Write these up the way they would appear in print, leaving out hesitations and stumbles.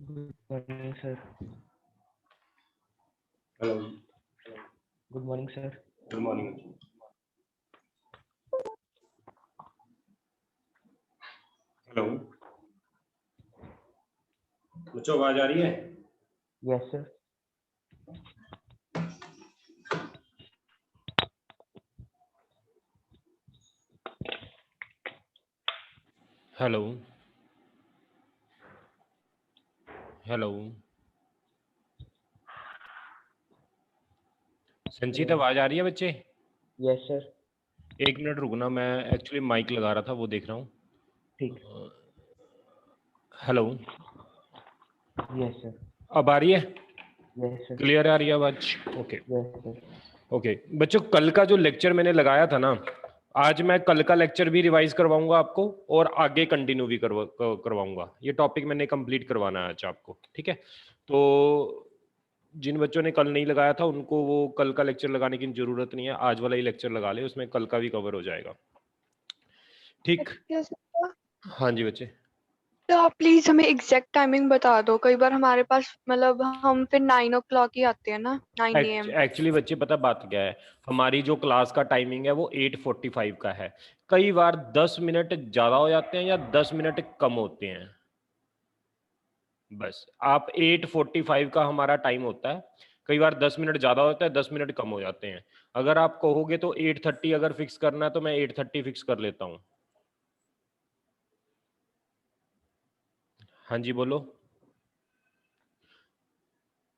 Good morning, sir. Hello. Good morning, sir. Good morning. Hello बच्चों, आवाज आ रही है? Yes, sir. हेलो हेलो संचित, आवाज आ रही है बच्चे? Yes, sir. एक मिनट रुकना, मैं एक्चुअली माइक लगा रहा था, वो देख रहा हूँ। ठीक। Hello, Yes, sir. अब आ रही है? Yes, sir. क्लियर आ रही है आवाज? Okay Yes, sir. ओके बच्चों, कल का जो लेक्चर मैंने लगाया था ना, आज मैं कल का लेक्चर भी रिवाइज करवाऊंगा आपको और आगे कंटिन्यू भी करवाऊंगा। ये टॉपिक मैंने कंप्लीट करवाना है आज आपको, ठीक है? तो जिन बच्चों ने कल नहीं लगाया था उनको वो कल का लेक्चर लगाने की जरूरत नहीं है, आज वाला ही लेक्चर लगा ले, उसमें कल का भी कवर हो जाएगा। ठीक? हाँ जी बच्चे। तो आप प्लीज हमें एग्जैक्ट टाइमिंग बता दो, कई बार हमारे पास मतलब हम फिर 9 o'clock ही आते हैं ना, 9 AM। एक्चुअली बच्चे पता बात क्या है, हमारी जो क्लास का टाइमिंग है वो 8:45 का है। कई बार 10 मिनट ज्यादा हो जाते हैं या 10 मिनट कम होते हैं। बस आप 8:45 का हमारा टाइम होता है। कई बार 10 मिनट ज्यादा होता है, 10 मिनट कम हो जाते हैं। अगर आप कहोगे तो 8:30 अगर फिक्स करना है तो मैं 8:30 फिक्स कर लेता हूँ। हाँ जी बोलो।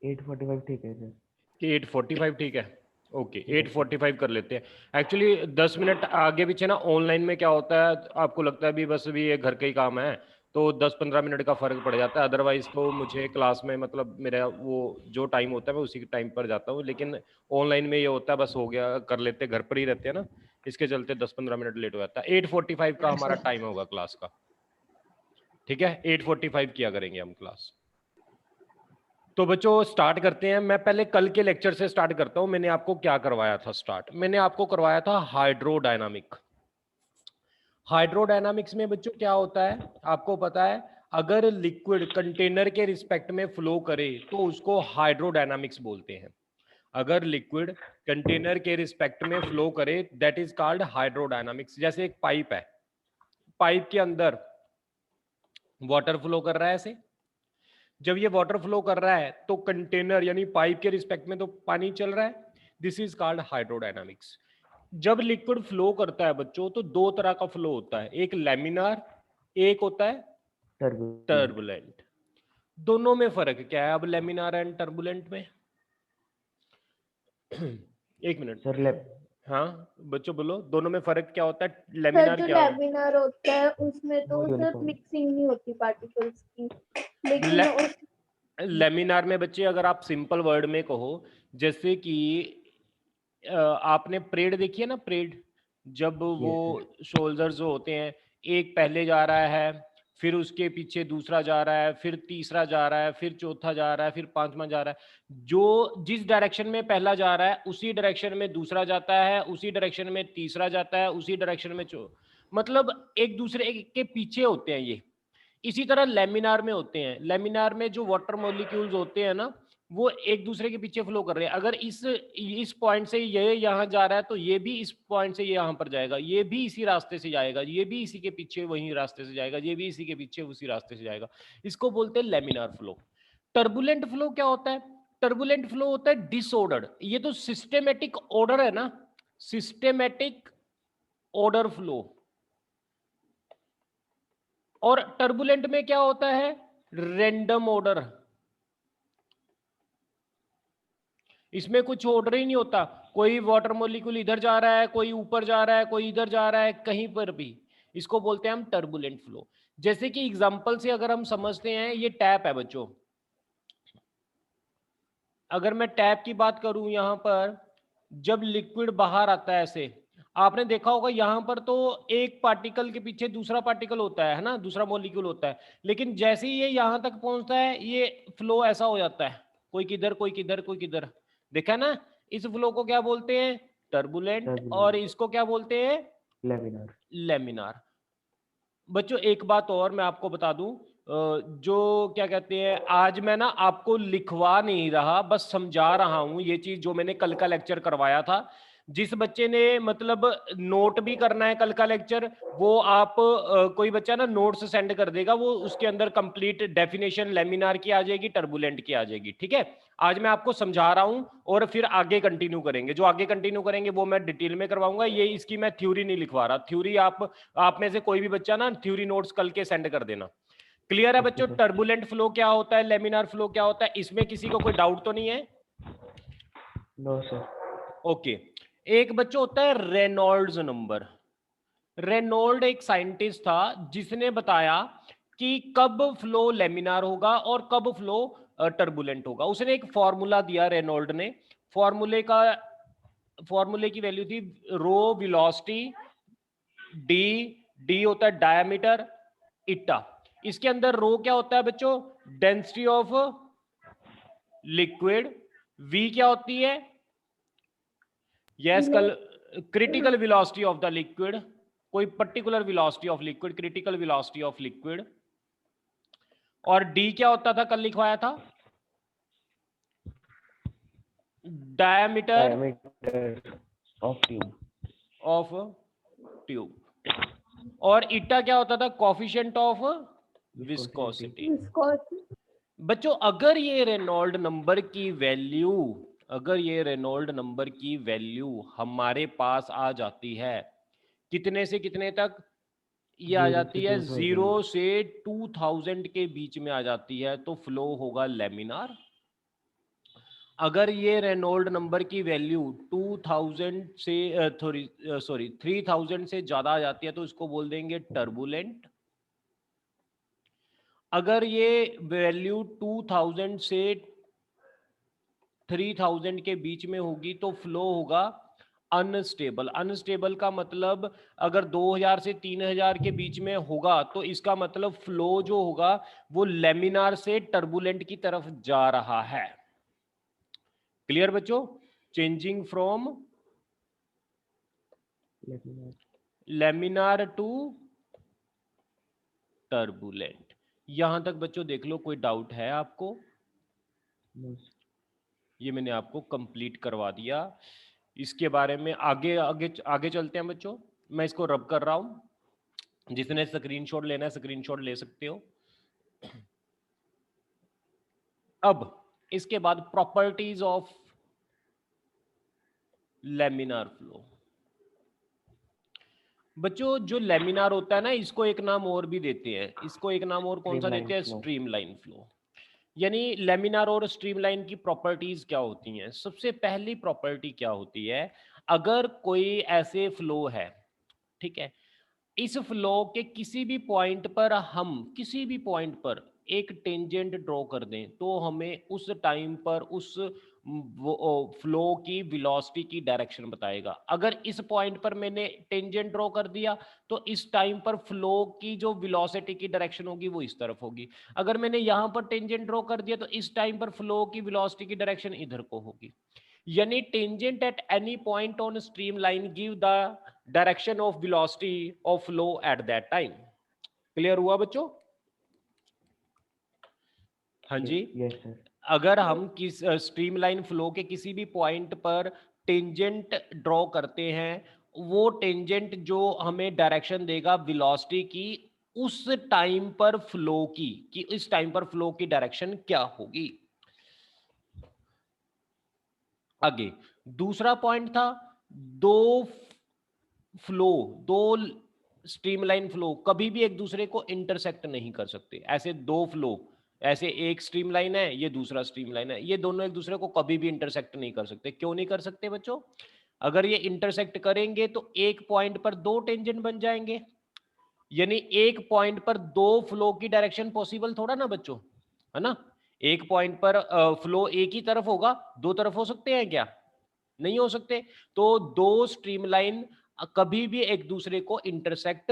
8:45 ठीक है, सर। 8:45 ठीक है, ओके 8:45 कर लेते हैं। एक्चुअली 10 मिनट आगे पीछे ना ऑनलाइन में क्या होता है, आपको लगता है भी बस भी ये घर का ही काम है तो 10-15 मिनट का फर्क पड़ जाता है। अदरवाइज तो मुझे क्लास में मतलब मेरा वो जो टाइम होता है मैं उसी टाइम पर जाता हूँ, लेकिन ऑनलाइन में ये होता है बस हो गया कर लेते, घर पर ही रहते हैं ना, इसके चलते 10-15 मिनट लेट हो जाता है। 8:45 का हमारा टाइम होगा क्लास का, ठीक है। 8:45 किया करेंगे हम क्लास। तो बच्चों स्टार्ट करते हैं। मैं पहले कल के लेक्चर से स्टार्ट करता हूं। मैंने आपको क्या करवाया था स्टार्ट? मैंने आपको करवाया था हाइड्रोडायनामिक। हाइड्रोडायनामिक्स में बच्चों क्या होता है आपको पता है? अगर लिक्विड कंटेनर के रिस्पेक्ट में फ्लो करे तो उसको हाइड्रोडायनामिक्स बोलते हैं। अगर लिक्विड कंटेनर के रिस्पेक्ट में फ्लो करे दैट इज कॉल्ड हाइड्रोडायनामिक्स। जैसे एक पाइप है, पाइप के अंदर वाटर फ्लो कर रहा है ऐसे। जब ये वाटर फ्लो कर रहा है तो कंटेनर यानी पाइप के रिस्पेक्ट में तो पानी चल रहा है। This is called hydrodynamics. जब लिक्विड फ्लो करता है बच्चों तो दो तरह का फ्लो होता है, एक लैमिनार, एक होता है टर्बुलेंट। टर्बुलेंट। दोनों में फर्क क्या है अब लैमिनार एंड टर्बुलेंट में? एक मिनट सर हाँ बच्चों बोलो, दोनों में फर्क क्या होता है? सर लैमिनार जो क्या होता लैमिनार होता है उसमें तो वो सिर्फ यूनिफॉर्म। मिक्सिंग नहीं होती पार्टिकल्स की, लेकिन ले- उस लेमिनार में बच्चे अगर आप सिंपल वर्ड में कहो, जैसे कि आपने परेड देखी है ना, परेड जब वो सोल्जर्स जो होते हैं एक पहले जा रहा है, फिर उसके पीछे दूसरा जा रहा है, फिर तीसरा जा रहा है, फिर चौथा जा रहा है, फिर पांचवा जा रहा है। जो जिस डायरेक्शन में पहला जा रहा है उसी डायरेक्शन में दूसरा जाता है, उसी डायरेक्शन में तीसरा जाता है, उसी डायरेक्शन में मतलब एक दूसरे के पीछे होते हैं ये। इसी तरह लेमिनार में होते हैं। लेमिनार में जो वाटर मॉलिक्यूल्स होते हैं ना वो एक दूसरे के पीछे फ्लो कर रहे हैं। अगर इस पॉइंट से ये यहाँ जा रहा है तो ये भी इस पॉइंट से ये यहाँ पर जाएगा, ये भी इसी रास्ते से जाएगा, ये भी इसी के पीछे वही रास्ते से जाएगा, ये भी इसी के पीछे उसी रास्ते से जाएगा। इसको बोलते हैं लेमिनार फ्लो। टर्बुलेंट फ्लो क्या होता है? टर्बुलेंट फ्लो होता है डिसऑर्डर्ड। ये तो सिस्टेमेटिक ऑर्डर है ना, सिस्टेमेटिक ऑर्डर फ्लो। और टर्बुलेंट में क्या होता है? Random order. इसमें कुछ ऑर्डर ही नहीं होता, कोई वाटर मॉलिक्यूल इधर जा रहा है, कोई ऊपर जा रहा है, कोई इधर जा रहा है, कहीं पर भी। इसको बोलते हैं हम टर्बुलेंट फ्लो। जैसे कि एग्जांपल से अगर हम समझते हैं, ये टैप है बच्चों। अगर मैं टैप की बात करूं, यहां पर जब लिक्विड बाहर आता है ऐसे, आपने देखा होगा यहां पर तो एक पार्टिकल के पीछे दूसरा पार्टिकल होता है ना, दूसरा मॉलिक्यूल होता है। लेकिन जैसे ही ये यहां तक पहुंचता है ये फ्लो ऐसा हो जाता है, कोई किधर कोई किधर कोई किधर। देखा ना, इस फ्लो को क्या बोलते हैं? टर्बुलेंट। और इसको क्या बोलते हैं? लेमिनार। लेमिनार। बच्चों एक बात और मैं आपको बता दूं, जो क्या कहते हैं, आज मैं ना आपको लिखवा नहीं रहा, बस समझा रहा हूं ये चीज जो मैंने कल का लेक्चर करवाया था। जिस बच्चे ने मतलब नोट भी करना है कल का लेक्चर, वो आप कोई बच्चा ना नोट्स सेंड कर देगा, वो उसके अंदर कंप्लीट डेफिनेशन लेमिनार की आ जाएगी, टर्बुलेंट की आ जाएगी, ठीक है। आज मैं आपको समझा रहा हूं और फिर आगे कंटिन्यू करेंगे। जो आगे कंटिन्यू करेंगे वो मैं डिटेल में करवाऊंगा। ये इसकी मैं थ्योरी नहीं लिखवा रहा। थ्योरी आप में से कोई भी बच्चा ना थ्योरी नोट्स कल के सेंड कर देना। क्लियर है बच्चों? टर्बुलेंट फ्लो क्या होता है, लेमिनार फ्लो क्या होता है, इसमें किसी को कोई डाउट तो नहीं है? No sir. ओके। एक बच्चों होता है रेनॉल्ड्स नंबर। रेनॉल्ड एक साइंटिस्ट था जिसने बताया कि कब फ्लो लेमिनार होगा और कब फ्लो टर्बुलेंट होगा। उसने एक फॉर्मूला दिया रेनॉल्ड ने। फॉर्मूले की वैल्यू थी रो वेलोसिटी, डी, डी होता है डायमीटर, इटा। इसके अंदर रो क्या होता है बच्चों? Density of liquid. वी क्या होती है? यस कल critical velocity of the liquid, कोई particular velocity of liquid, critical velocity of liquid. और डी क्या होता था, कल लिखवाया था? Diameter of tube. और इटा क्या होता था? Coefficient of viscosity. बच्चों अगर ये रेनॉल्ड नंबर की वैल्यू, अगर ये रेनॉल्ड नंबर की वैल्यू हमारे पास आ जाती है, कितने से कितने तक? ये आ जाती है 0 से 2000 के बीच में आ जाती है, तो फ्लो होगा लेमिनार। अगर ये रेनॉल्ड नंबर की वैल्यू 2000 से 3000 से ज्यादा आ जाती है तो इसको बोल देंगे टर्बुलेंट। अगर ये वैल्यू 2000 से 3000 के बीच में होगी तो फ्लो होगा अनस्टेबल। अनस्टेबल का मतलब अगर 2000 से 3000 के बीच में होगा तो इसका मतलब फ्लो जो होगा वो लेमिनार से टर्बुलेंट की तरफ जा रहा है। क्लियर बच्चों? Changing from laminar to turbulent. यहां तक बच्चों देख लो, कोई डाउट है आपको? ये मैंने आपको कंप्लीट करवा दिया। इसके बारे में आगे आगे आगे चलते हैं बच्चों। मैं इसको रब कर रहा हूं, जिसने स्क्रीनशॉट लेना है स्क्रीनशॉट ले सकते हो। अब इसके बाद प्रॉपर्टीज ऑफ लेमिनार फ्लो। बच्चों जो लेमिनार होता है ना, इसको एक नाम और भी देते हैं। इसको एक नाम और कौन सा Streamline देते हैं? flow. Streamline flow. यानी लेमिनार और स्ट्रीमलाइन की प्रॉपर्टीज क्या होती हैं? सबसे पहली प्रॉपर्टी क्या होती है, अगर कोई ऐसे फ्लो है, ठीक है, इस फ्लो के किसी भी पॉइंट पर हम किसी भी पॉइंट पर एक टेंजेंट ड्रॉ कर दें तो हमें उस टाइम पर उस फ्लो की वेलोसिटी की डायरेक्शन बताएगा। अगर इस पॉइंट पर मैंने टेंजेंट ड्रॉ कर दिया तो इस टाइम पर फ्लो की जो वेलोसिटी की डायरेक्शन होगी वो इस तरफ होगी। अगर मैंने यहां पर टेंजेंट ड्रॉ कर दिया तो इस टाइम पर फ्लो की वेलोसिटी की डायरेक्शन इधर को होगी। यानी tangent at any point on streamline give the direction of velocity of flow at that time. Clear हुआ बच्चों? हाँ जी। Yes sir. अगर हम किस स्ट्रीमलाइन फ्लो के किसी भी पॉइंट पर टेंजेंट ड्रॉ करते हैं, वो टेंजेंट जो हमें डायरेक्शन देगा वेलोसिटी की उस टाइम पर फ्लो की, कि इस टाइम पर फ्लो की डायरेक्शन क्या होगी। आगे दूसरा पॉइंट था, दो फ्लो, दो स्ट्रीमलाइन फ्लो कभी भी एक दूसरे को इंटरसेक्ट नहीं कर सकते। ऐसे दो फ्लो, ऐसे एक स्ट्रीमलाइन है, ये दूसरा स्ट्रीमलाइन है, ये दोनों एक दूसरे को कभी भी इंटरसेक्ट नहीं कर सकते। क्यों नहीं कर सकते बच्चों? अगर ये इंटरसेक्ट करेंगे तो एक पॉइंट पर दो टेंजेंट बन जाएंगे। यानी एक पॉइंट पर दो फ्लो की डायरेक्शन पॉसिबल थोड़ा ना बच्चों, है ना? एक पॉइंट पर फ्लो एक ही तरफ होगा, दो तरफ हो सकते हैं क्या? नहीं हो सकते। तो दो स्ट्रीमलाइन कभी भी एक दूसरे को इंटरसेक्ट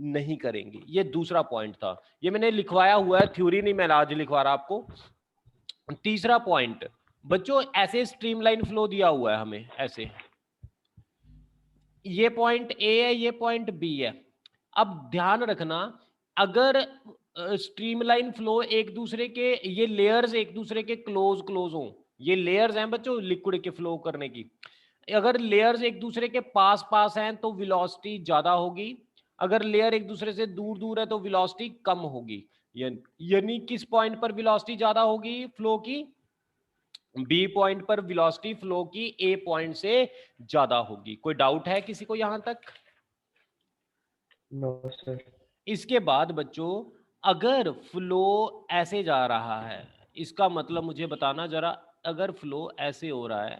नहीं करेंगे। ये दूसरा पॉइंट था, ये मैंने लिखवाया हुआ है, थ्योरी नहीं मैं आज लिखवा रहा आपको। तीसरा पॉइंट बच्चों, ऐसे स्ट्रीमलाइन फ्लो दिया हुआ है हमें, ऐसे ये पॉइंट ए है, ये पॉइंट बी है। अब ध्यान रखना, अगर स्ट्रीमलाइन फ्लो एक दूसरे के, ये लेयर्स एक दूसरे के क्लोज क्लोज हों, ये लेयर्स हैं बच्चों लिक्विड के फ्लो करने की, अगर लेयर्स एक दूसरे के पास पास हैं तो वेलोसिटी ज्यादा होगी, अगर लेयर एक दूसरे से दूर दूर है तो वेलोसिटी कम होगी। यानी किस पॉइंट पर वेलोसिटी ज्यादा होगी फ्लो की? बी पॉइंट पर वेलोसिटी फ्लो की ए पॉइंट से ज्यादा होगी। कोई डाउट है किसी को यहां तक? No sir. इसके बाद बच्चों, अगर फ्लो ऐसे जा रहा है, इसका मतलब मुझे बताना जरा, अगर फ्लो ऐसे हो रहा है,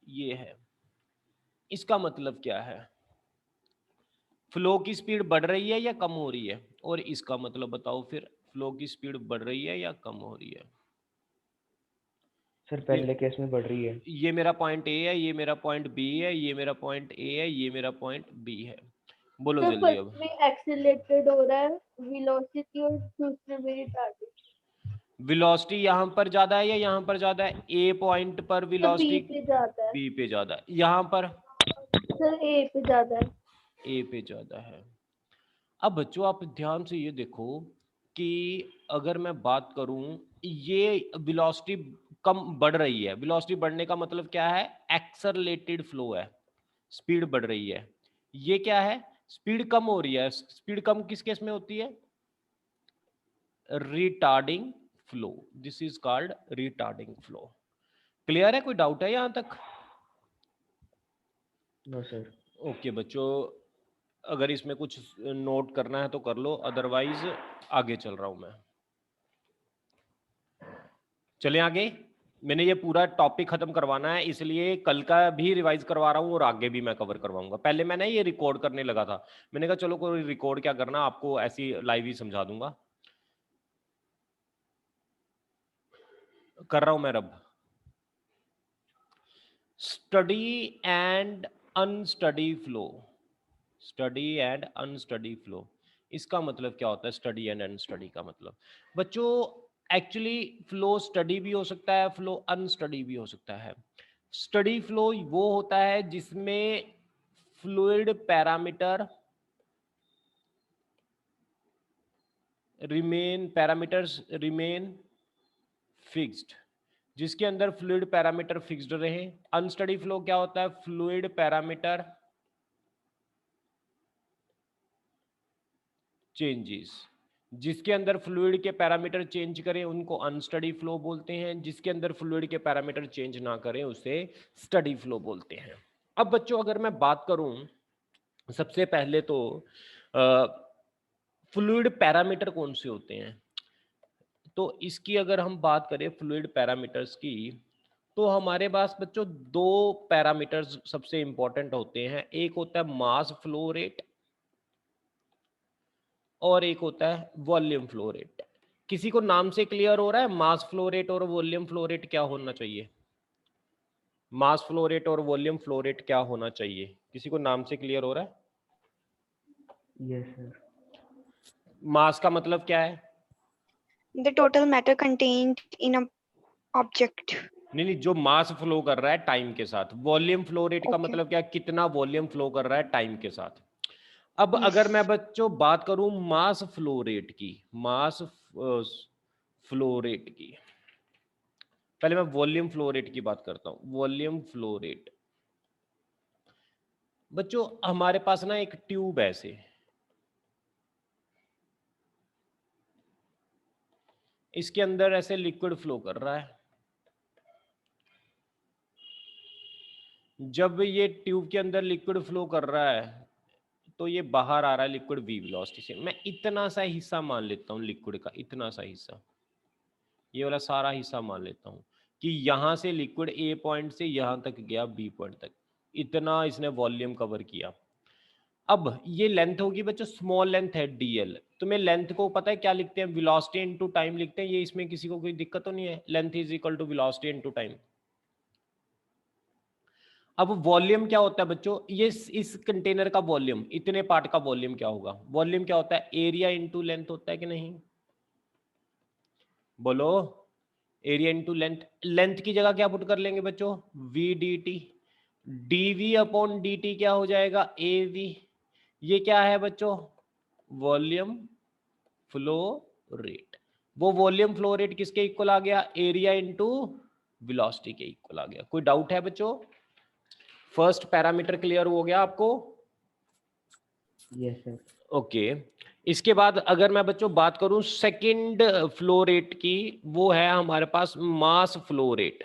ये है, इसका मतलब क्या है? फ्लो की स्पीड बढ़ रही है या कम हो रही है? और इसका मतलब बताओ फिर, फ्लो की स्पीड बढ़ रही है या कम हो रही है? सर पहले केस में बढ़ रही है। ये मेरा पॉइंट ए है, ये मेरा पॉइंट बी है, ये मेरा पॉइंट ए है, ये मेरा पॉइंट बी है। बोलो तो जल्दी फर्स्ट अब। में एक्सीलरेटेड हो रहा है वेलोसिटी और दूसरे में रिटार्डेड। वेलोसिटी यहाँ पर ज्यादा है या यहाँ पर ज्यादा है? ए पॉइंट पर तो बी वेलोसिटी पे ज्यादा है बी पे ज्यादा है, यहाँ पर सर, ए पे ज्यादा है। ए पे ज्यादा है। अब बच्चों आप ध्यान से ये देखो कि अगर मैं बात करूं, ये वेलोसिटी कम बढ़ रही है, वेलोसिटी बढ़ने का मतलब क्या है? एक्सेलरेटेड फ्लो है, स्पीड बढ़ रही है। ये क्या है? स्पीड कम हो रही है। स्पीड कम किस केस में होती है? Retarding flow. This is called retarding flow. Clear है? कोई डाउट है यहां तक? No sir. ओके बच्चों, अगर इसमें कुछ नोट करना है तो कर लो, अदरवाइज आगे चल रहा हूं मैं। चलें आगे। मैंने ये पूरा टॉपिक खत्म करवाना है, इसलिए कल का भी रिवाइज करवा रहा हूँ और आगे भी मैं कवर करवाऊंगा। पहले मैं ना ये रिकॉर्ड करने लगा था, मैंने कहा चलो कोई रिकॉर्ड क्या करना, आपको ऐसी लाइव ही समझा दूंगा। कर रहा हूं मैं रब। Study and unsteady flow, study and unsteady flow, इसका मतलब क्या होता है? स्टडी एंड अनस्टडी का मतलब बच्चों एक्चुअली फ्लो स्टडी भी हो सकता है, फ्लो अनस्टडी भी हो सकता है। स्टडी फ्लो वो होता है जिसमें fluid parameter parameters remain fixed, जिसके अंदर फ्लूइड पैरामीटर फिक्स्ड रहे। अनस्टडी फ्लो क्या होता है? फ्लूइड पैरामीटर चेंजेस, जिसके अंदर फ्लूइड के पैरामीटर चेंज करें उनको अनस्टडी फ्लो बोलते हैं, जिसके अंदर फ्लूइड के पैरामीटर चेंज ना करें उसे स्टडी फ्लो बोलते हैं। अब बच्चों अगर मैं बात करूं, सबसे पहले तो फ्लूइड पैरामीटर कौन से होते हैं, तो इसकी अगर हम बात करें फ्लूइड पैरामीटर्स की, तो हमारे पास बच्चों दो पैरामीटर्स सबसे इंपॉर्टेंट होते हैं। एक होता है मास फ्लो रेट और एक होता है वॉल्यूम फ्लो रेट। किसी को नाम से क्लियर हो रहा है मास फ्लो रेट और वॉल्यूम फ्लो रेट क्या होना चाहिए? मास फ्लो रेट और वॉल्यूम फ्लो रेट क्या होना चाहिए? किसी को नाम से क्लियर हो रहा है? Yes sir. मास का मतलब क्या है? The total matter contained in a object. नहीं, जो मास फ्लो कर रहा है टाइम के साथ। वॉल्यूम फ्लो रेट का Okay. मतलब क्या? कितना वॉल्यूम फ्लो कर रहा है टाइम के साथ। अब Yes. अगर मैं बच्चों बात करूं मास फ्लो रेट की, मास फ्लो रेट की, पहले मैं वॉल्यूम फ्लो रेट की बात करता हूं। वॉल्यूम फ्लो रेट बच्चों हमारे पास ना एक ट्यूब ऐसे, इसके अंदर ऐसे लिक्विड फ्लो कर रहा है। जब ये ट्यूब के अंदर लिक्विड फ्लो कर रहा है तो ये बाहर आ रहा है लिक्विड v वेलोसिटी से। मैं इतना सा हिस्सा मान लेता हूँ लिक्विड का, इतना सा हिस्सा, ये वाला सारा हिस्सा मान लेता हूँ कि यहाँ से लिक्विड a पॉइंट से यहाँ तक गया b पॉइंट तक, इतना इसने वॉल्यूम कवर किया। अब ये लेंथ होगी बच्चों, स्मॉल लेंथ है dl। तुम्हें लेंथ को पता है क्या लिखते हैं? वेलोसिटी इनटू टाइम लिखते हैं। ये इसमें किसी को कोई दिक्कत तो नहीं है? Length is equal to velocity into time. अब वॉल्यूम क्या होता है बच्चों? ये इस कंटेनर का वॉल्यूम, इतने पार्ट का वॉल्यूम क्या होगा? वॉल्यूम क्या होता है? एरिया इनटू लेंथ होता है कि नहीं? बोलो, एरिया इनटू लेंथ। लेंथ की जगह क्या पुट कर लेंगे बच्चों? V D T. DV upon D T क्या हो जाएगा? A V. ये क्या है बच्चों? Volume flow rate. वो वॉल्यूम फ्लो रेट किसके इक्वल आ गया? एरिया इनटू वेलोसिटी के इक्वल आ गया। कोई डाउट है बच्चों? फर्स्ट पैरामीटर क्लियर हो गया आपको? Yes sir. ओके। इसके बाद अगर मैं बच्चों बात करूं सेकंड फ्लो रेट की, वो है हमारे पास mass flow rate.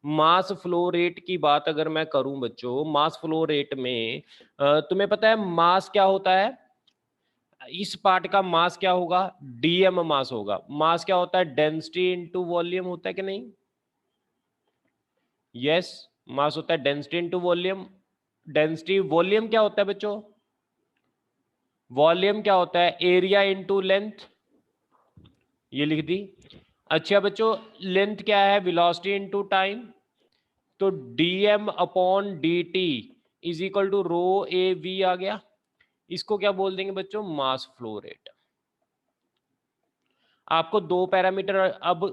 Mass flow rate की बात अगर मैं करूं बच्चों, मास फ्लो रेट में तुम्हें पता है मास क्या होता है? इस पार्ट का मास क्या होगा? डीएम मास होगा। मास क्या होता है? डेंसिटी इनटू वॉल्यूम होता है कि नहीं? यस, मास होता है density into volume. Density, volume क्या होता है बच्चों? वॉल्यूम क्या होता है? एरिया इनटू लेंथ, ये लिख दी। अच्छा बच्चों, लेंथ क्या है? Velocity into time. तो dm upon dt is equal to rho A V आ गया। इसको क्या बोल देंगे बच्चों? Mass flow rate. आपको दो पैरामीटर अब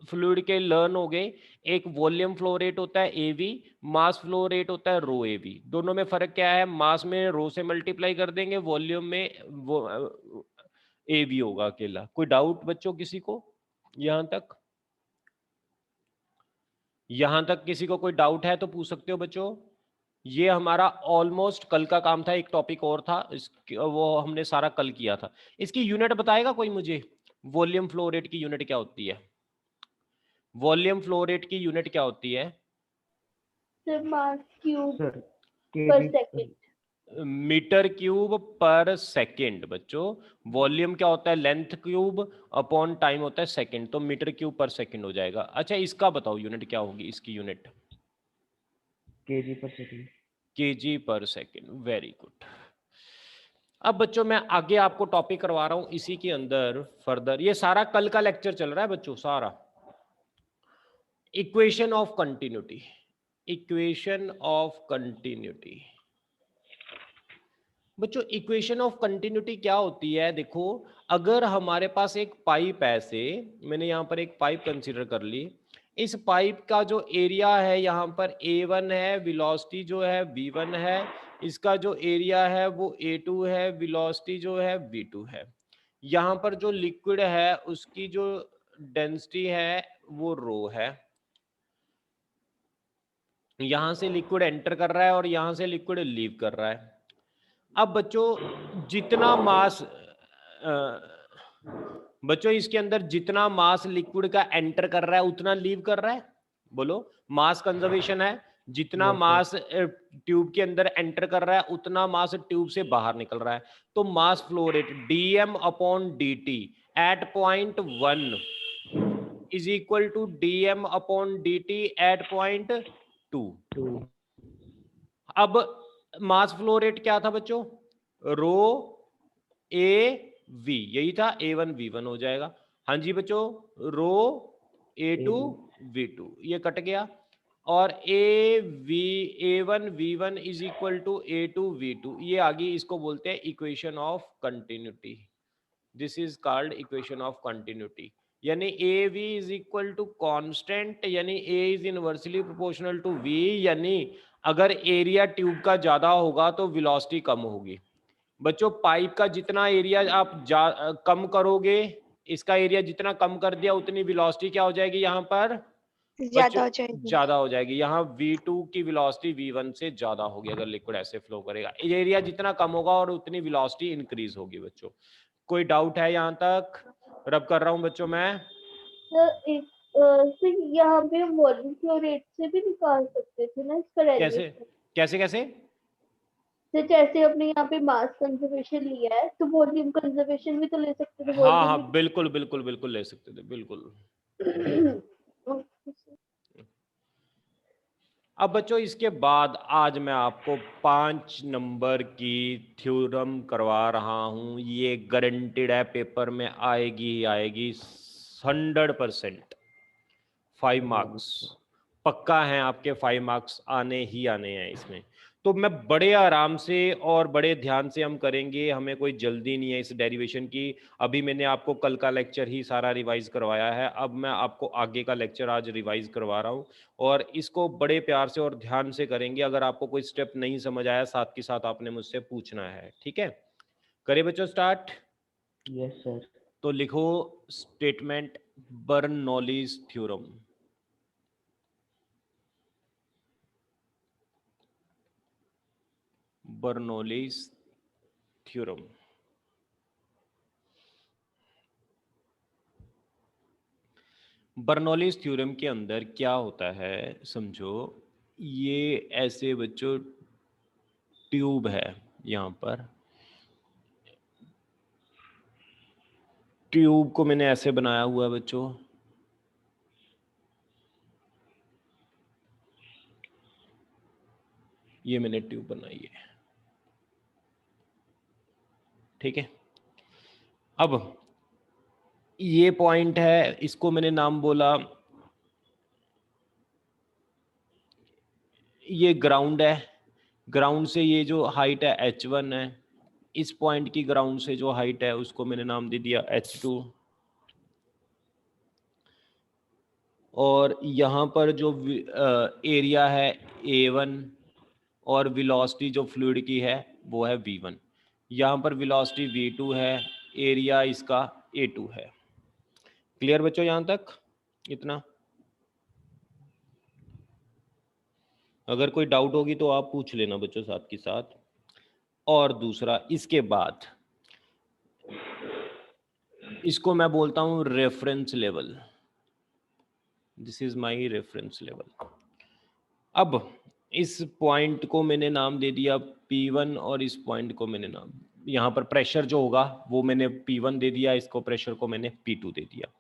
फ्लूइड के लर्न हो गए। एक वॉल्यूम फ्लो रेट होता है एवी, मास फ्लो रेट होता है रो एवी। दोनों में फर्क क्या है? मास में रो से मल्टीप्लाई कर देंगे, वॉल्यूम में वो एवी होगा अकेला। कोई डाउट बच्चों किसी को यहां तक? यहां तक किसी को कोई डाउट है तो पूछ सकते हो बच्चों। ये हमारा ऑलमोस्ट कल का काम था। एक टॉपिक और था वो हमने सारा कल किया था। इसकी यूनिट बताएगा कोई मुझे? वॉल्यूम फ्लो रेट की यूनिट क्या होती है? वॉल्यूम फ्लो रेट की यूनिट क्या होती है? सर मास क्यूब सर पर केजी सेकंड। मीटर क्यूब पर सेकंड बच्चों। वॉल्यूम क्या होता है? लेंथ क्यूब अपॉन टाइम होता है सेकंड, तो मीटर क्यूब पर सेकंड हो जाएगा। अच्छा इसका बताओ यूनिट क्या होगी? इसकी यूनिट केजी पर सेकंड। केजी पर सेकंड। Very good. अब बच्चों मैं आगे आपको टॉपिक करवा रहा हूं इसी के अंदर फर्दर। ये सारा कल का लेक्चर चल रहा है बच्चों, सारा equation of continuity. Equation of continuity. बच्चों इक्वेशन ऑफ कंटिन्यूटी क्या होती है? देखो, अगर हमारे पास एक पाइप है, से मैंने यहाँ पर एक पाइप कंसीडर कर ली, इस पाइप का जो एरिया है यहाँ पर A1 है, वेलोसिटी जो है V1 है, इसका जो एरिया है वो A2 है, वेलोसिटी जो है V2 है। यहाँ पर जो लिक्विड है उसकी जो डेंसिटी है वो रो है। यहाँ से लिक्विड एंटर कर रहा है और यहाँ से लिक्विड लीव कर रहा है। अब बच्चों जितना मास बच्चों इसके अंदर जितना मास लिक्विड का एंटर कर रहा है उतना लीव कर रहा है। बोलो, मास कंजर्वेशन है। जितना Yes, sir. मास ट्यूब के अंदर एंटर कर रहा है उतना मास ट्यूब से बाहर निकल रहा है। तो mass flow rate dm/dt at point 1 is equal to dm/dt at point 2। 2. अब मास फ्लो रेट क्या था बच्चों? रो ए वी, यही था। A1 V1 हो जाएगा। हाँ जी बच्चों, रो A2 V2 ये कट गया और A1 V1 is equal to A2 V2 ये आ गई। इसको बोलते हैं equation of continuity. This is called equation of continuity. यानी AV is equal to constant, यानी A is inversely proportional to V, यानी अगर एरिया ट्यूब का ज्यादा होगा तो वेलोसिटी कम होगी। बच्चों पाइप का जितना एरिया आप कम करोगे, इसका एरिया जितना कम कर दिया उतनी वेलोसिटी क्या हो जाएगी? यहाँ पर ज्यादा हो जाएगी। ज्यादा हो जाएगी। यहाँ V2 की वेलोसिटी V1 से ज्यादा होगी अगर लिक्विड ऐसे फ्लो करेगा। एरिया जितना कम होगा और उतनी वेलोसिटी इंक्रीज होगी। बच्चों कोई डाउट है यहाँ तक? रब कर रहा हूँ बच्चों मैं। सर यहाँ पे वॉल्यूम फ्लो रेट से भी निकाल सकते थे ना इसका कैसे डेरिवेशन? कैसे कैसे? तो जैसे अपने यहाँ पे मास कंजर्वेशन लिया है तो वॉल्यूम कंजर्वेशन भी तो ले सकते थे। हाँ हाँ बिल्कुल बिल्कुल बिल्कुल ले सकते थे, बिल्कुल। अब बच्चों इसके बाद आज मैं आपको 5 नंबर की थ्योरम करवा रहा हूं। ये गारंटेड है, पेपर में आएगी ही आएगी 100%। 5 मार्क्स पक्का है आपके, 5 मार्क्स आने ही आने हैं इसमें। तो मैं बड़े आराम से और बड़े ध्यान से हम करेंगे, हमें कोई जल्दी नहीं है इस डेरिवेशन की। अभी मैंने आपको कल का लेक्चर ही सारा रिवाइज करवाया है, अब मैं आपको आगे का लेक्चर आज रिवाइज करवा रहा हूँ और इसको बड़े प्यार से और ध्यान से करेंगे। अगर आपको कोई स्टेप नहीं समझ आया साथ के साथ आपने मुझसे पूछना है, ठीक है? करें बच्चों स्टार्ट? Yes sir. तो लिखो statement Bernoulli's theorem. Bernoulli's theorem. Bernoulli's theorem के अंदर क्या होता है समझो। ये ऐसे बच्चों ट्यूब है, यहाँ पर ट्यूब को मैंने ऐसे बनाया हुआ है बच्चों। ये मैंने ट्यूब बनाई है, ठीक है। अब ये पॉइंट है, इसको मैंने नाम बोला, ये ग्राउंड है। ग्राउंड से ये जो हाइट है H1 है। इस पॉइंट की ग्राउंड से जो हाइट है उसको मैंने नाम दे दिया H2। और यहाँ पर जो एरिया है A1 और वेलोसिटी जो फ्लूइड की है वो है V1। यहाँ पर वेलोसिटी V2 है, एरिया इसका A2 है। क्लियर बच्चों यहाँ तक? इतना? अगर कोई डाउट होगी तो आप पूछ लेना बच्चों साथ के साथ। और दूसरा, इसके बाद इसको मैं बोलता हूँ reference level. This is my reference level. अब इस पॉइंट को मैंने नाम दे दिया P1 और इस पॉइंट को मैंने नाम, यहाँ पर प्रेशर जो होगा वो मैंने P1 दे दिया, इसको प्रेशर को मैंने P2 दे दिया।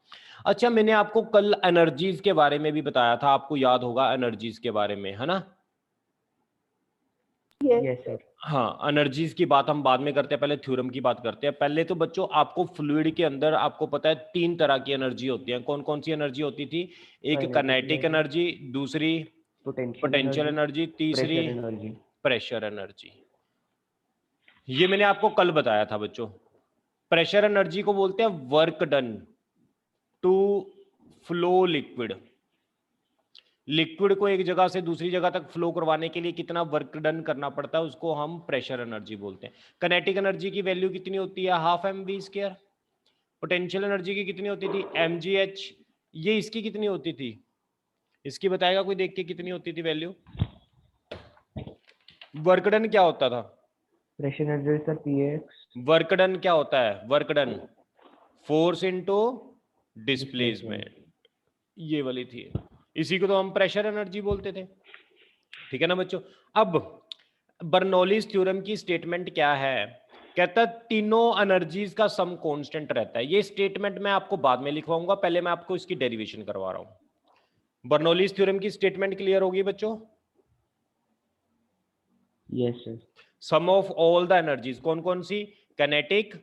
अच्छा, मैंने आपको कल एनर्जीज के बारे में भी बताया था, आपको याद होगा एनर्जीज के बारे में, है ना? Yes sir. हाँ, एनर्जीज की बात हम बाद में करते हैं, पहले थ्योरम की बात करते हैं। पहले तो बच्चों आपको फ्लूइड के अंदर आपको पता है 3 तरह की एनर्जी होती है। कौन कौन सी एनर्जी होती थी? एक Kinetic काइनेटिक energy. एनर्जी, दूसरी पोटेंशियल एनर्जी, तीसरी प्रेशर एनर्जी। Pressure energy. ये मैंने आपको कल बताया था बच्चों। प्रेशर एनर्जी को बोलते हैं work done to flow liquid. Liquid को एक जगह से दूसरी जगह तक फ्लो करवाने के लिए कितना वर्क डन करना पड़ता है, उसको हम प्रेशर एनर्जी बोलते हैं। काइनेटिक एनर्जी की वैल्यू कितनी होती है? Half mv²। पोटेंशियल एनर्जी की कितनी होती थी? mgh। ये इसकी कितनी होती थी? इसकी बताएगा कोई देख के कितनी होती थी वैल्यू? वर्क डन क्या होता था? Pressure energy sir px। Work done क्या होता है? Work done force into displacement, ये वाली थी। इसी को तो हम प्रेशर एनर्जी बोलते थे, ठीक है ना बच्चों। अब बर्नौलीज थ्योरम की स्टेटमेंट क्या है? कहता है तीनों एनर्जीज का सम कांस्टेंट रहता है। ये स्टेटमेंट मैं आपको बाद में लिखवाऊंगा, पहले मैं आपको इसकी डेरिवेशन करवा रहा हूं। बर्नौलीज थ्योरम की स्टेटमेंट क्लियर होगी बच्चों? Yes sir. Sum of all the energies कौन कौन सी? Kinetic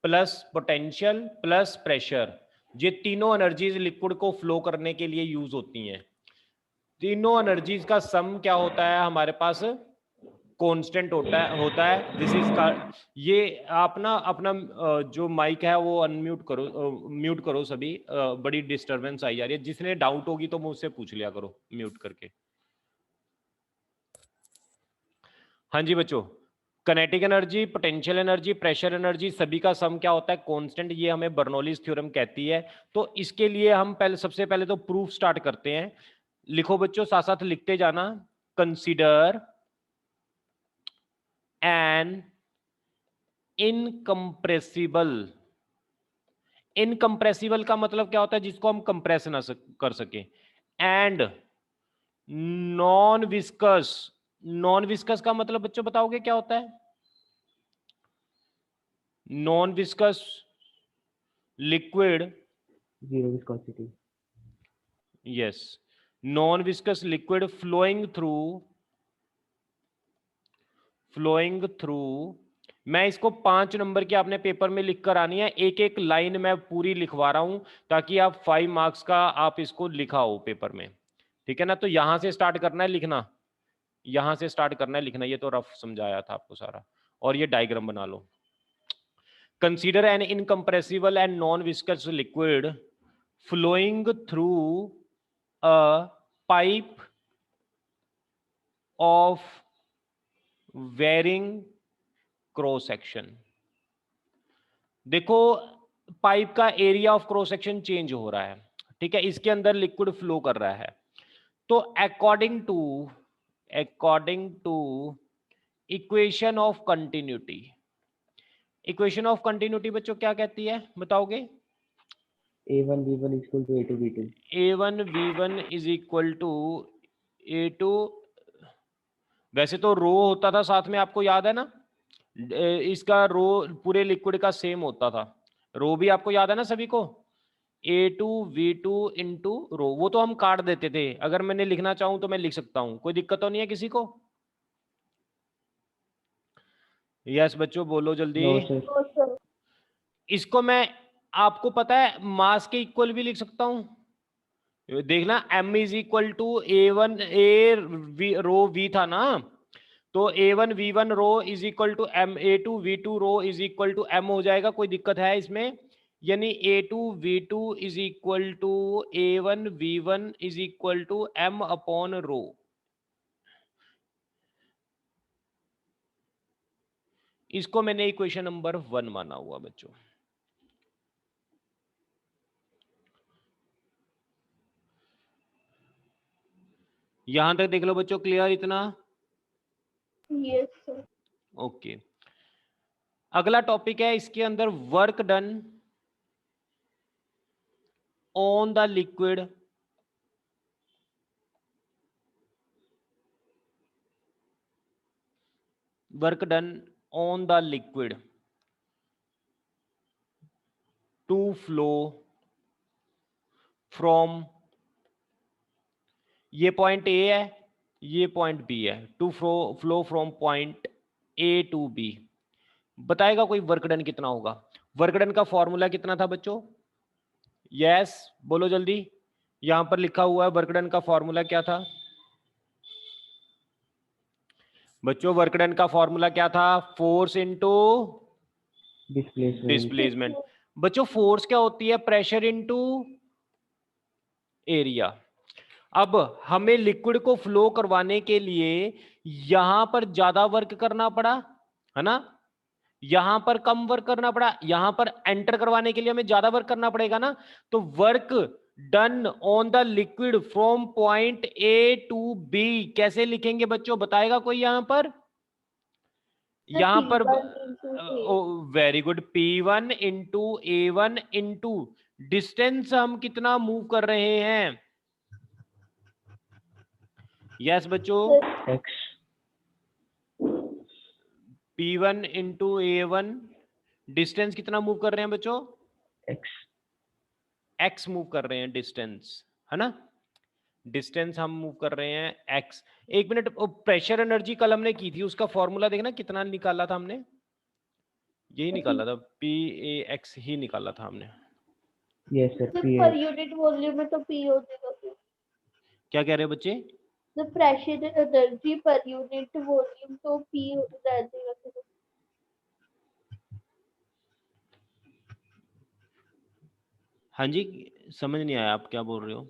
plus potential plus pressure. ये तीनों एनर्जीज लिक्विड को फ्लो करने के लिए यूज होती हैं। तीनों एनर्जीज का सम क्या होता है हमारे पास? कांस्टेंट होता है। दिस इज का। ये आप ना अपना जो माइक है वो अनम्यूट करो, म्यूट करो सभी। बड़ी डिस्टरबेंस आई जा रही है। जिसने डाउट होगी तो मुझसे पूछ लिया करो म्यूट करके। हाँ जी बच्चों, kinetic energy, potential energy, pressure energy सभी का सम क्या होता है? कांस्टेंट। ये हमें बर्नौलीज थ्योरम कहती है। तो इसके लिए हम सबसे पहले तो प्रूफ स्टार्ट करते हैं। लिखो बच्चों, साथ साथ लिखते जाना। Consider an incompressible. इनकंप्रेसिबल का मतलब क्या होता है? जिसको हम कंप्रेस ना कर सके। And non viscous. Non viscous का मतलब बच्चों बताओगे क्या होता है? Non viscous liquid. Zero viscosity. Yes, non viscous liquid flowing through. मैं इसको 5 नंबर की आपने पेपर में लिख कर आनी है। एक एक लाइन मैं पूरी लिखवा रहा हूं ताकि आप 5 मार्क्स का आप इसको लिखाओ पेपर में, ठीक है ना। तो यहां से स्टार्ट करना है लिखना, यहां से स्टार्ट करना है लिखना। ये तो रफ समझाया था आपको सारा, और ये डायग्राम बना लो। Consider an incompressible and non viscous liquid flowing through a pipe of varying cross section. देखो पाइप का area of cross section change हो रहा है, ठीक है। इसके अंदर लिक्विड फ्लो कर रहा है। तो according to equation of continuity. Equation of continuity बच्चों क्या कहती है बताओगे? A1 V1 is equal to A2 V2। A1 V1 is equal to A2। वैसे तो रो होता था साथ में, आपको याद है ना? इसका रो पूरे लिक्विड का सेम होता था। रो भी आपको याद है ना सभी को? A2 V2 into rho. वो तो हम काट देते थे। अगर मैंने लिखना चाहूं तो मैं लिख सकता हूं, कोई दिक्कत तो नहीं है किसी को? यस बच्चों बोलो जल्दी। No sir. तो सर इसको मैं, आपको पता है, मास के इक्वल भी लिख सकता हूं। देखना m is equal to A1 rho V था ना, तो A1 V1 rho is equal to M, A2 V2 rho is equal to M हो जाएगा। कोई दिक्कत है इसमें? यानी A2 V2 is equal to A1 V1 is equal to M upon rho. इसको मैंने इक्वेशन नंबर 1 माना हुआ बच्चों। यहां तक देख लो बच्चों, क्लियर इतना? Yes sir. ओके, अगला टॉपिक है इसके अंदर work done on the liquid work done on the liquid to flow from, ये पॉइंट ए है, ये पॉइंट बी है, to flow from point A to B. बताएगा कोई वर्क डन कितना होगा? वर्क डन का फॉर्मूला कितना था बच्चों? यस बोलो जल्दी। यहां पर लिखा हुआ है वर्क डन का फॉर्मूला क्या था? बच्चों वर्क डन का फॉर्मूला क्या था? Force into displacement. डिस्प्लेसमेंट। बच्चों फोर्स क्या होती है? Pressure into area. अब हमें लिक्विड को फ्लो करवाने के लिए यहां पर ज्यादा वर्क करना पड़ा, है ना, यहां पर कम वर्क करना पड़ा, यहां पर एंटर करवाने के लिए हमें ज्यादा वर्क करना पड़ेगा ना। तो work done on the liquid from point A to B कैसे लिखेंगे बच्चों? बताएगा कोई यहां पर? यहां पर very good, P1 into A1 into distance हम कितना मूव कर रहे हैं? यस बच्चों, X. P1 into A1 distance कितना मूव कर रहे हैं बच्चों? एक्स। एक्स मूव कर रहे हैं डिस्टेंस, है ना, डिस्टेंस हम मूव कर रहे हैं एक्स। एक मिनट, प्रेशर एनर्जी कल हमने की थी, उसका फॉर्मूला देखना कितना निकाला था हमने? यही निकाला था, PAX ही निकाला था हमने। यस सर, पर पीएक्स। यूनिट वॉल्यूम में तो P हो जाएगा। क्या कह रहे हैं बच्चे? The pressure energy per unit volume तो P रह जाएगा। हाँ जी, समझ नहीं आया आप क्या बोल रहे हो।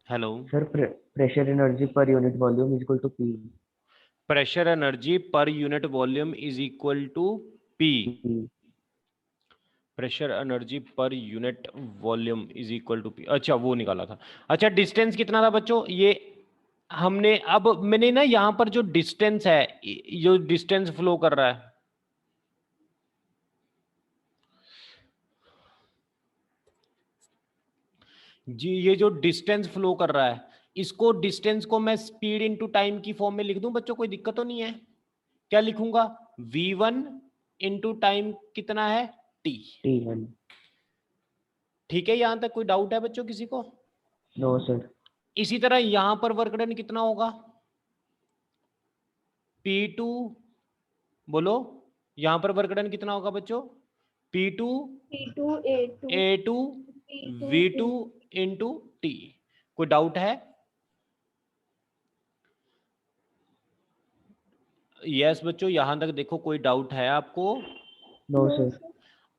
Hello. Sir pressure energy per unit volume is equal to P. Pressure energy per unit volume is equal to P। Pressure energy per unit volume is equal to P, अच्छा वो निकाला था। अच्छा डिस्टेंस कितना था बच्चों? ये हमने, अब मैंने ना यहां पर जो डिस्टेंस है, जो डिस्टेंस फ्लो कर रहा है, जी ये जो डिस्टेंस फ्लो कर रहा है, इसको डिस्टेंस को मैं स्पीड इनटू टाइम की फॉर्म में लिख दूं बच्चों, कोई दिक्कत तो नहीं है? क्या लिखूंगा? V1 इंटू टाइम कितना है? T। T1। ठीक है, यहां तक कोई डाउट है बच्चों किसी को? No sir. इसी तरह यहां पर वर्क डन कितना होगा? P2, बोलो, यहां पर वर्क डन कितना होगा बच्चों? P2 P2 A2 A2 P2 V2 into T। कोई डाउट है? यस बच्चों, यहां तक देखो कोई डाउट है आपको? No sir.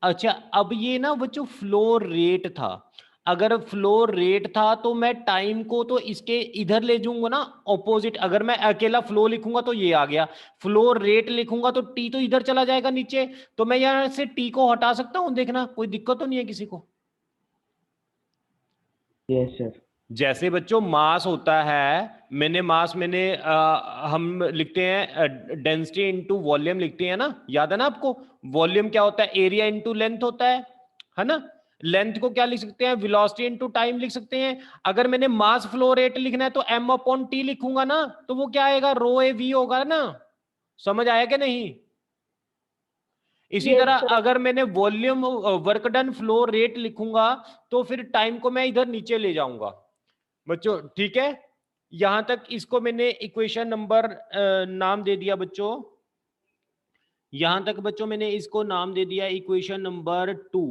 अच्छा अब ये ना बच्चों फ्लो रेट था, अगर फ्लो रेट था तो मैं टाइम को तो इसके इधर ले जाऊंगा ना, ऑपोजिट। अगर मैं अकेला फ्लो लिखूंगा तो ये आ गया, फ्लो रेट लिखूंगा तो टी तो इधर चला जाएगा नीचे, तो मैं यहां से टी को हटा सकता हूं, देखना कोई दिक्कत तो नहीं है किसी को? Yes sir. जैसे बच्चों मास होता है, हम लिखते हैं डेंसिटी इनटू वॉल्यूम लिखते हैं ना, याद है ना आपको? वॉल्यूम क्या होता है? एरिया इनटू लेंथ होता है ना? लेंथ को क्या लिख सकते हैं? वेलोसिटी इनटू टाइम लिख सकते हैं। अगर मैंने मास फ्लो रेट लिखना है तो m/t लिखूंगा ना, तो वो क्या आएगा? ρAV होगा ना। समझ आया कि नहीं? इसी Yes, तरह sir. अगर मैंने volume work done flow rate लिखूंगा तो फिर टाइम को मैं इधर नीचे ले जाऊंगा बच्चों, ठीक है? यहां तक इसको मैंने इक्वेशन नंबर नाम दे दिया बच्चों, यहां तक बच्चों मैंने इसको नाम दे दिया इक्वेशन नंबर 2।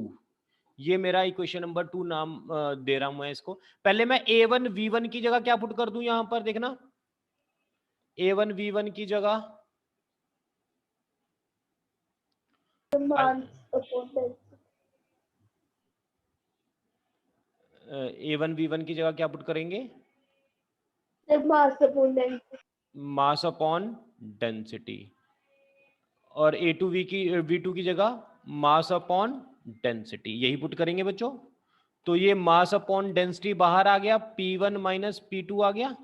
ये मेरा इक्वेशन नंबर 2 नाम दे रहा हूं मैं इसको। पहले मैं A1 V1 की जगह क्या पुट कर दूं? यहां पर देखना, A1 V1 की जगह The mass upon density. A1 V1 की जगह क्या पुट करेंगे? The mass upon density. Mass upon density. और V2 की जगह मास अपॉन डेंसिटी, यही पुट करेंगे बच्चों। तो ये मास अपॉन डेंसिटी बाहर आ गया, P1 माइनस P2 आ गया,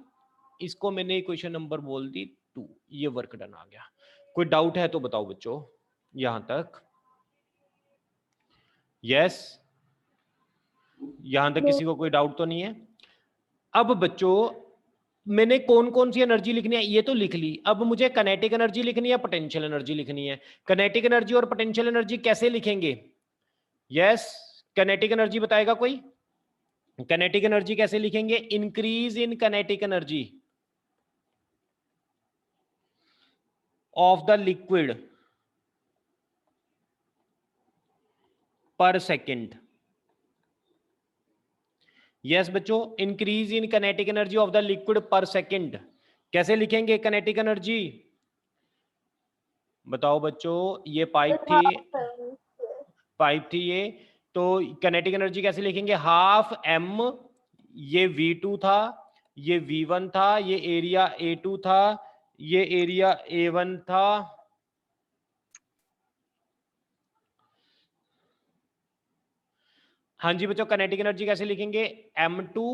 इसको मैंने इक्वेशन नंबर बोल दी 2। ये वर्क डन आ गया। कोई डाउट है तो बताओ बच्चों यहां तक? यस, यहां तक किसी को कोई डाउट तो नहीं है? अब बच्चों मैंने कौन कौन सी एनर्जी लिखनी है ये तो लिख ली, अब मुझे काइनेटिक एनर्जी लिखनी है, पोटेंशियल एनर्जी लिखनी है। काइनेटिक एनर्जी और पोटेंशियल एनर्जी कैसे लिखेंगे? यस, काइनेटिक एनर्जी बताएगा कोई? काइनेटिक एनर्जी कैसे लिखेंगे? Increase in kinetic energy of the liquid पर सेकेंड। यस बच्चों, increase in kinetic energy of the liquid पर सेकंड। कैसे लिखेंगे काइनेटिक एनर्जी? बताओ बच्चों, ये पाइप थी ये, तो काइनेटिक एनर्जी कैसे लिखेंगे? हाफ एम, ये V2 था, ये V1 था, ये एरिया A2 था, ये एरिया A1 था। हाँ जी बच्चों, काइनेटिक एनर्जी कैसे लिखेंगे? M2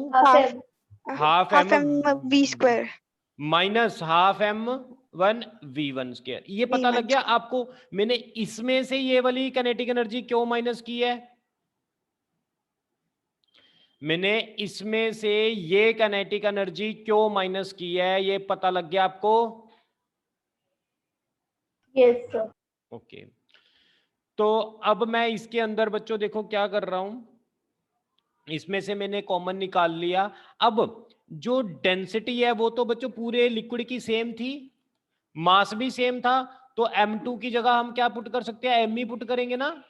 half half M M V square minus half M1 V1 square. ये पता लग गया आपको मैंने इसमें से ये वाली काइनेटिक एनर्जी क्यों माइनस की है? मैंने इसमें से ये काइनेटिक एनर्जी क्यों माइनस की है, ये पता लग गया आपको? Yes sir. ओके, तो अब मैं इसके अंदर बच्चों देखो क्या कर रहा हूं, इसमें से मैंने कॉमन निकाल लिया। अब जो डेंसिटी है वो तो बच्चों पूरे लिक्विड की सेम थी, मास भी सेम था, तो M2 की जगह हम क्या पुट कर सकते हैं? M ही पुट करेंगे ना।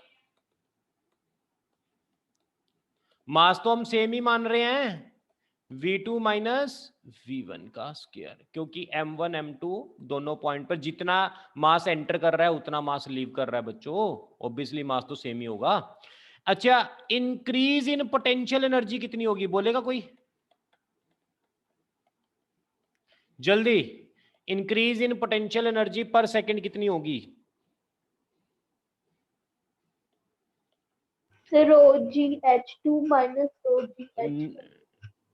मास तो हम सेम ही मान रहे हैं, V2 माइनस V1 का स्क्वायर, क्योंकि M1 M2 दोनों पॉइंट पर जितना मास एंटर कर रहा है उतना मास लीव कर रहा है बच्चों, ऑब्वियसली मास तो सेम ही होगा। अच्छा, इंक्रीज इन पोटेंशियल एनर्जी कितनी होगी, बोलेगा कोई? जल्दी, इंक्रीज इन पोटेंशियल एनर्जी पर सेकंड कितनी होगी? रो जी H2 माइनस रो जी H1।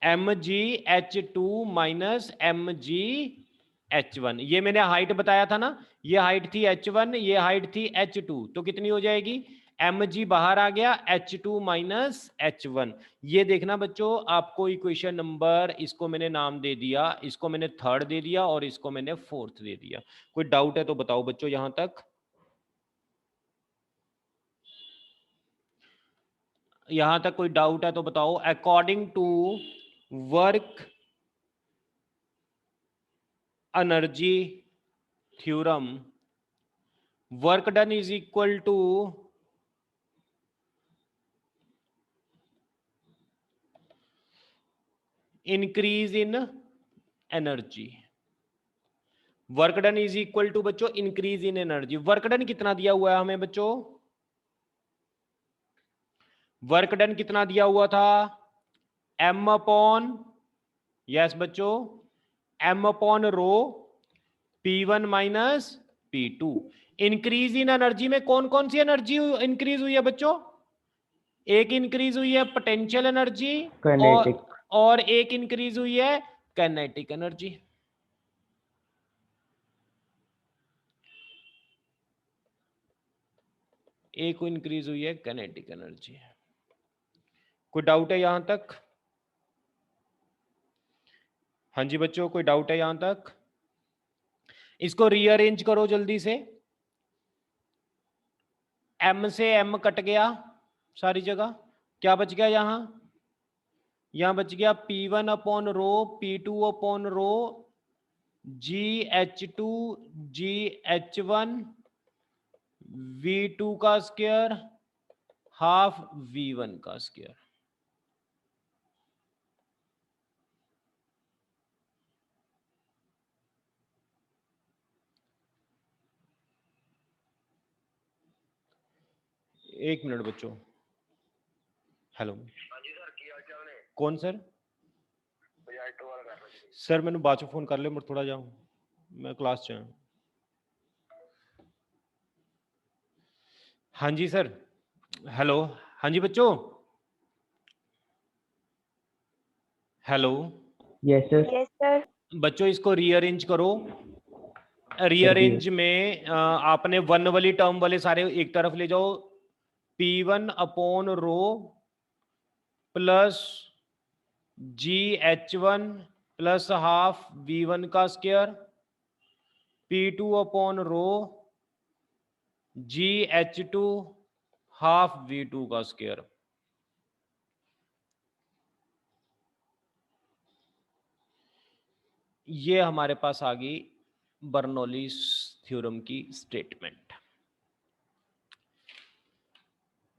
mgh2 माइनस mgh1, ये मैंने हाइट बताया था ना, ये हाइट थी h1, ये हाइट थी h2, तो कितनी हो जाएगी? mg बाहर आ गया, h2 माइनस h1। ये देखना बच्चों, आपको इक्वेशन नंबर, इसको मैंने नाम दे दिया, इसको मैंने थर्ड दे दिया और इसको मैंने फोर्थ दे दिया। कोई डाउट है तो बताओ बच्चों यहां तक? यहां तक कोई डाउट है तो बताओ। According to work energy theorem, work done is equal to increase in energy. Work done is equal to बच्चों increase in energy. Work done कितना दिया हुआ है हमें बच्चों? वर्क डन कितना दिया हुआ था? m अपॉन, यस बच्चों, m upon row P1 minus P2। Increase in energy में कौन कौन सी एनर्जी इंक्रीज हुई है बच्चों? एक इंक्रीज हुई है पोटेंशियल एनर्जी, काइनेटिक। और एक इंक्रीज हुई है काइनेटिक एनर्जी। एक इंक्रीज हुई है काइनेटिक एनर्जी। कोई डाउट है यहां तक? हाँ जी बच्चों, कोई डाउट है यहां तक? इसको रीअरेंज करो जल्दी से। M से M कट गया सारी जगह, क्या बच गया यहां? यहां बच गया P1 upon rho, P2 upon रो, GH2 GH1 V2 का स्क्वायर हाफ V1 का स्क्वायर। एक मिनट बच्चों, हेलो कौन सर? सर मैंने बाद में फोन कर ले, मैं थोड़ा जाऊं, मैं क्लास च। हाँ जी सर, हेलो, हाँ जी बच्चों, hello yes sir. Yes sir. बच्चों, इसको रीअरेंज करो। कर रीअरेंज दिए। में आपने वन वाली टर्म वाले सारे एक तरफ ले जाओ, P1 upon rho plus GH1 plus half V1 का स्क्वायर, P2 अपॉन रो GH2 हाफ V2 का स्क्वायर। ये हमारे पास आ गई बर्नौलीज थ्योरम की स्टेटमेंट।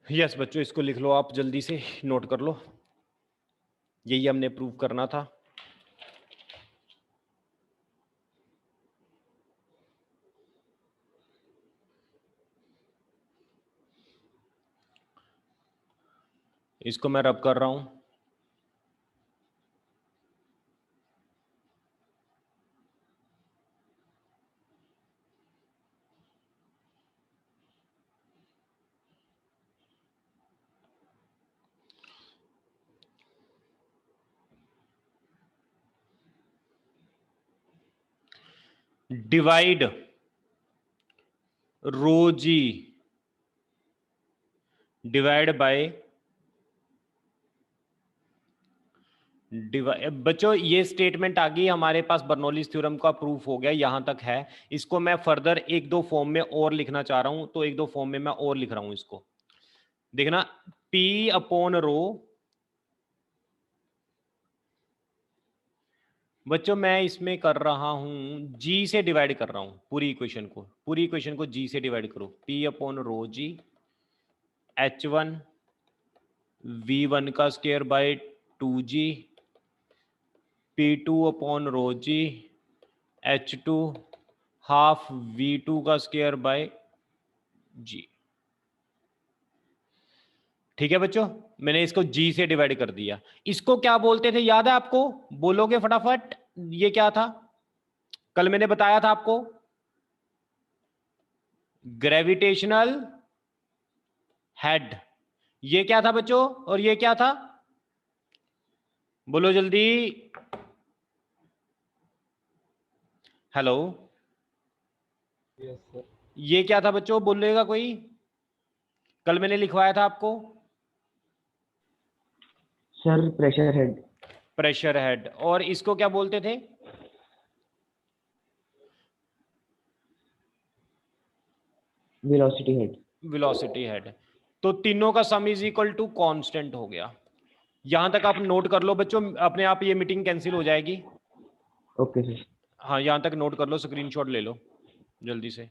यस बच्चों, इसको लिख लो आप, जल्दी से नोट कर लो। यही हमने प्रूव करना था। इसको मैं रब कर रहा हूं। Divide rho G divide by बच्चों ये स्टेटमेंट आ गई हमारे पास, बर्नौलीज थ्योरम का प्रूफ हो गया, यहां तक है। इसको मैं फर्दर एक दो फॉर्म में और लिखना चाह रहा हूं, तो एक दो फॉर्म में मैं और लिख रहा हूं इसको। देखना, P अपॉन रो, बच्चों मैं इसमें कर रहा हूं G से डिवाइड कर रहा हूं पूरी इक्वेशन को G से डिवाइड करो। P अपॉन रो जी H1 V1 का square by 2G P2 upon rho G H2 half V2 का स्क्वायर बाय G। ठीक है बच्चों, मैंने इसको G से डिवाइड कर दिया। इसको क्या बोलते थे याद है आपको? बोलोगे फटाफट, ये क्या था? कल मैंने बताया था आपको, ग्रेविटेशनल हेड। ये क्या था बच्चों, और ये क्या था? बोलो जल्दी। Hello, yes sir. ये क्या था बच्चों, बोलेगा कोई? कल मैंने लिखवाया था आपको, sir pressure head. Pressure head. और इसको क्या बोलते थे? Velocity head. Velocity head. तो तीनों का sum is equal to constant हो गया। यहां तक आप नोट कर लो बच्चों, अपने आप ये मीटिंग कैंसिल हो जाएगी। Okay sir. हाँ, यहां तक नोट कर लो, स्क्रीनशॉट ले लो जल्दी से।